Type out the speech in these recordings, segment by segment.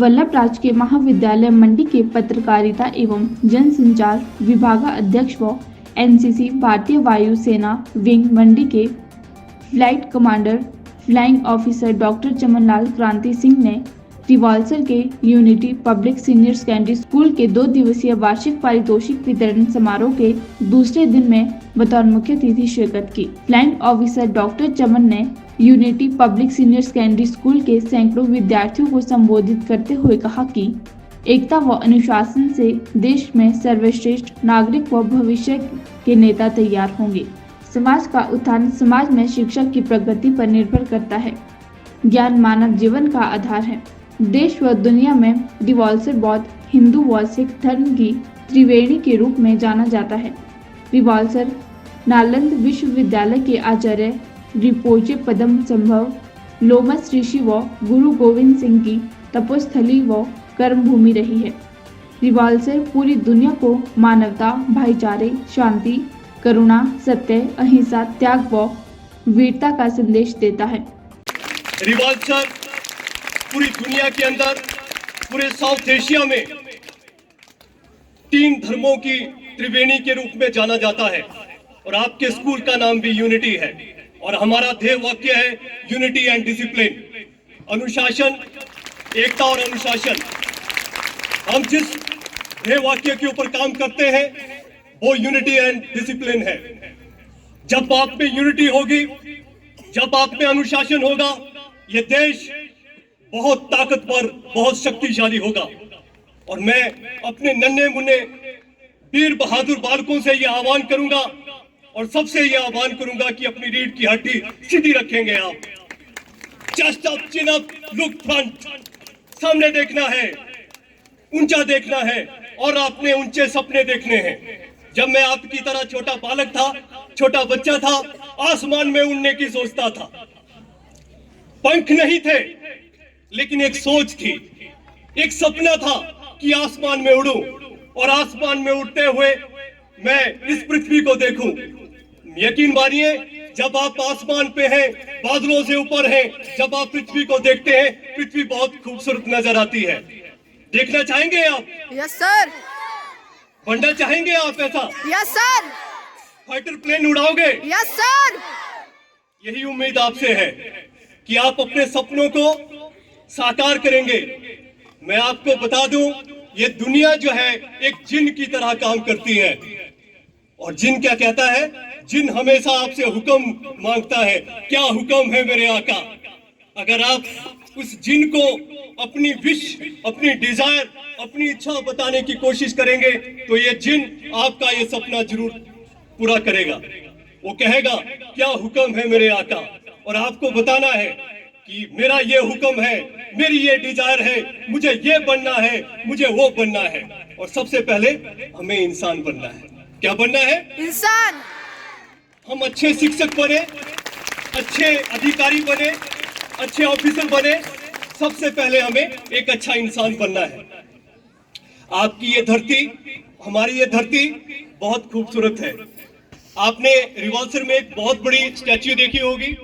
वल्लभ राजकीय महाविद्यालय मंडी के पत्रकारिता एवं जनसंचार विभागाध्यक्ष व एनसीसी भारतीय वायु सेना विंग मंडी के flight commander flying officer doctor Chamanlal क्रांति सिंह ने रिवाल्सर के unity public senior secondary school के 2 दिवसीय वार्षिक पारितोषिक वितरण समारोह के दूसरे दिन में बतौर मुख्य अतिथि शिरकत की। फ्लाइंग ऑफिसर डॉक्टर चमन ने unity public senior secondary school के सैकड़ों विद्यार्थियों को संबोधित करते हुए कहा कि एकता व अनुशासन से देश में सर्वश्रेष्ठ नागरिक व भविष्य के नेता तैयार होंगे। समाज का उत्थान समाज में शिक्षा की प्रगति पर निर्भर करता है। ज्ञान मानव जीवन का आधार है। देश व दुनिया में रिवाल्सर बौद्ध, हिंदू व सिख धर्म की त्रिवेणी के रूप में जाना जाता है। रिवाल्सर नालंद विश्वविद्यालय के आचार्य रिपोचे पद्म संभव लोमस ऋषि व गुरु गोविंद सिंह की तपोस्थली व कर्मभूमि रही है। रिवाल्सर पूरी दुनिया को मानवता, भाईचारे, शांति, करुणा, सत्य, अहिंसा, त्याग व वीरता का संदेश देता है। रिवाल्सर पूरी दुनिया के अंदर, पूरे साउथ एशिया में 3 धर्मों की त्रिवेणी के रूप में जाना जाता है और आपके स्कूल का नाम भी यूनिटी है और हमारा ध्येय वाक्य है यूनिटी एंड डिसिप्लिन, अनुशासन, एकता और अनुशासन। हम जिस ध्येय वाक्य के ऊपर काम करते हैं वो यूनिटी एंड डिसिप्लिन है। जब आप में यूनिटी होगी, जब आप में अनुशासन होगा, ये देश बहुत ताकतवर, बहुत शक्तिशाली होगा। और मैं अपने नन्हे मुन्ने वीर बहादुर बालकों से यह आह्वान करूंगा और सबसे यह आह्वान करूंगा कि अपनी रीढ़ की हड्डी सीधी रखेंगे आप। चेस्ट अप, चिन अप, लुक फ्रंट, सामने देखना है, ऊंचा देखना है और अपने ऊंचे सपने देखने हैं। जब मैं आपकी तरह छोटा बालक था, छोटा बच्चा था, आसमान में उड़ने की सोचता था। पंख नहीं थे, लेकिन एक सोच थी, एक सपना था कि आसमान में उड़ूं और आसमान में उड़ते हुए मैं इस पृथ्वी को देखूं। यकीन मानिए, जब आप आसमान पे हैं, बादलों से ऊपर हैं, जब आप पृथ्वी को देखते हैं, पृथ्वी बहुत खूबसूरत नजर आती है। देखना चाहेंगे आप? Yes sir. बनना चाहेंगे आप ऐसा? Yes sir. फाइटर प्लेन उड़ाओगे? Yes sir. यही उम्मीद आपसे है कि आप अपने सपनों को साकार करेंगे। मैं आपको बता दूं, ये दुनिया जो है एक जिन की तरह काम करती है और जिन क्या कहता है? जिन हमेशा आपसे हुक्म मांगता है, क्या हुक्म है मेरे आका। अगर आप उस जिन को अपनी विश, अपनी डिजायर, अपनी इच्छा बताने की कोशिश करेंगे तो ये जिन आपका ये सपना जरूर पूरा करेगा। वो कहेगा क्या हुक्म है मेरे आका, और आपको बताना है कि मेरा ये हुक्म है, मेरी ये डिजायर है, मुझे ये बनना है, मुझे वो बनना है। और सबसे पहले हमें इंसान बनना है। क्या बनना है? इंसान। हम अच्छे शिक्षक बने, अच्छे अधिकारी बने, अच्छे ऑफिसर बने, सबसे पहले हमें एक अच्छा इंसान बनना है। आपकी ये धरती, हमारी ये धरती बहुत खूबसूरत है। आपने रिवाल्सर में एक बहुत बड़ी स्टैच्यू देखी होगी।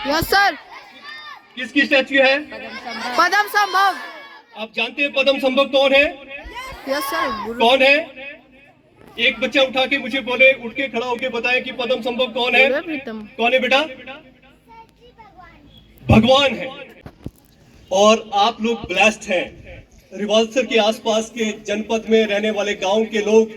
Yes sir. किसकी स्टैच्यू है? पद्म संभव। आप जानते हैं पद्म संभव कौन है? Yes sir. कौन है? एक बच्चा उठा के मुझे बोले, उठ के खड़ा होके बताए कि पद्म संभव कौन है? कौन है बेटा? भगवान है। और आप लोग ब्लेस्ड हैं। रिवाल्सर के आसपास के जनपद में रहने वाले गांव के लोग,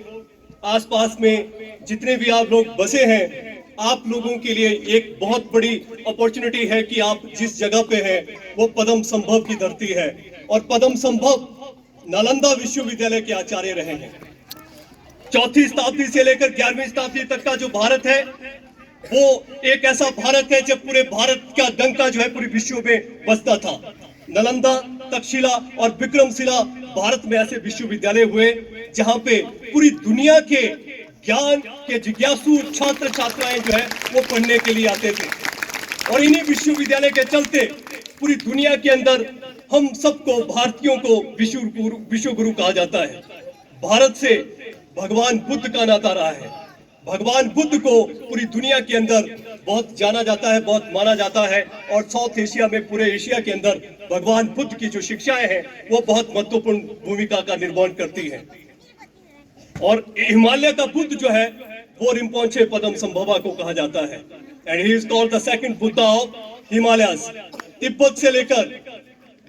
आसपास में जितने भी आप लोग बसे हैं, आप लोगों के लिए एक बहुत बड़ी अपॉर्चुनिटी है कि आप जिस जगह पे हैं वो पद्म संभव की धरती है। और पद्म संभव नालंदा विश्वविद्यालय के आचार्य रहे हैं। 4वीं शताब्दी से लेकर 11वीं शताब्दी तक का जो भारत है वो एक ऐसा भारत है जब पूरे भारत का डंका जो है पूरे विश्व में बसता था। नालंदा, तक्षशिला और विक्रमशिला भारत में ऐसे विश्वविद्यालय हुए जहां पे पूरी दुनिया के ज्ञान के जिज्ञासु छात्र छात्राएं जो है वो पढ़ने के लिए आते थे। और इन्हीं विश्वविद्यालय के चलते पूरी दुनिया के अंदर हम सबको, भारतीयों को विश्व गुरु कहा जाता है। भारत से भगवान बुद्ध का नाता रहा है। भगवान बुद्ध को पूरी दुनिया के अंदर बहुत जाना जाता है, बहुत माना जाता है और साउथ एशिया में, पूरे एशिया के अंदर भगवान बुद्ध की जो शिक्षाएं हैं वो बहुत महत्वपूर्ण भूमिका का निर्वहन करती हैं। और हिमालय का बुद्ध जो है वो रिम्पोंचे पदम संभवा को कहा जाता है, and he is called the second Buddha of Himalayas. Tibet से लेकर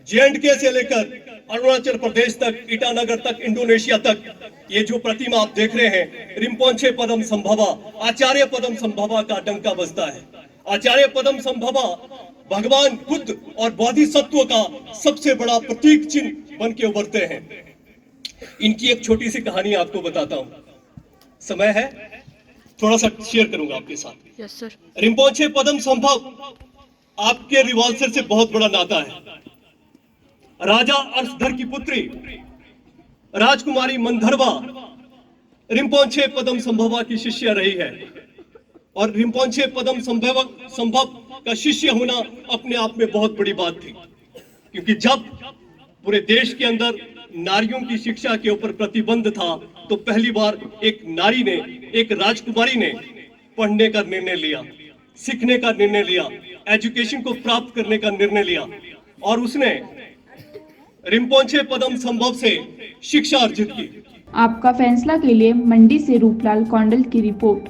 J&K से लेकर अरुणाचल प्रदेश तक, ईटानगर तक, इंडोनेशिया तक, ये जो प्रतिमा आप देख रहे हैं, रिम्पोंचे पदम संभवा, आचार्य पदम संभवा का डंका बजता है। आचार्य पदम संभवा भगवान बुद्ध और बोधिसत्व का सबसे बड़ा प्रतीक चिन्ह बन के उभरते हैं। इनकी एक छोटी सी कहानी आपको बताता हूं, समय है थोड़ा सा शेयर करूंगा आपके साथ। Yes sir. रिम्पोंचे पदम संभव आपके रिवाल्सर से बहुत बड़ा नाता है। राजा अर्शधर की पुत्री राजकुमारी मंधरवा रिम्पोंचे पदम संभवा की शिष्या रही है, और रिम्पोंचे पदम संभव का शिष्य होना अपने आप में बहुत बड़ी बात थी, क्योंकि जब पूरे देश के अंदर नारियों की शिक्षा के ऊपर प्रतिबंध था तो पहली बार एक नारी ने, एक राजकुमारी ने पढ़ने का निर्णय लिया, सीखने का निर्णय लिया, एजुकेशन को प्राप्त करने का निर्णय लिया, और उसने रिम्पोंचे पदम संभव से शिक्षा अर्जित की। आपका फैसला के लिए मंडी से रूपलाल कौंडल की रिपोर्ट।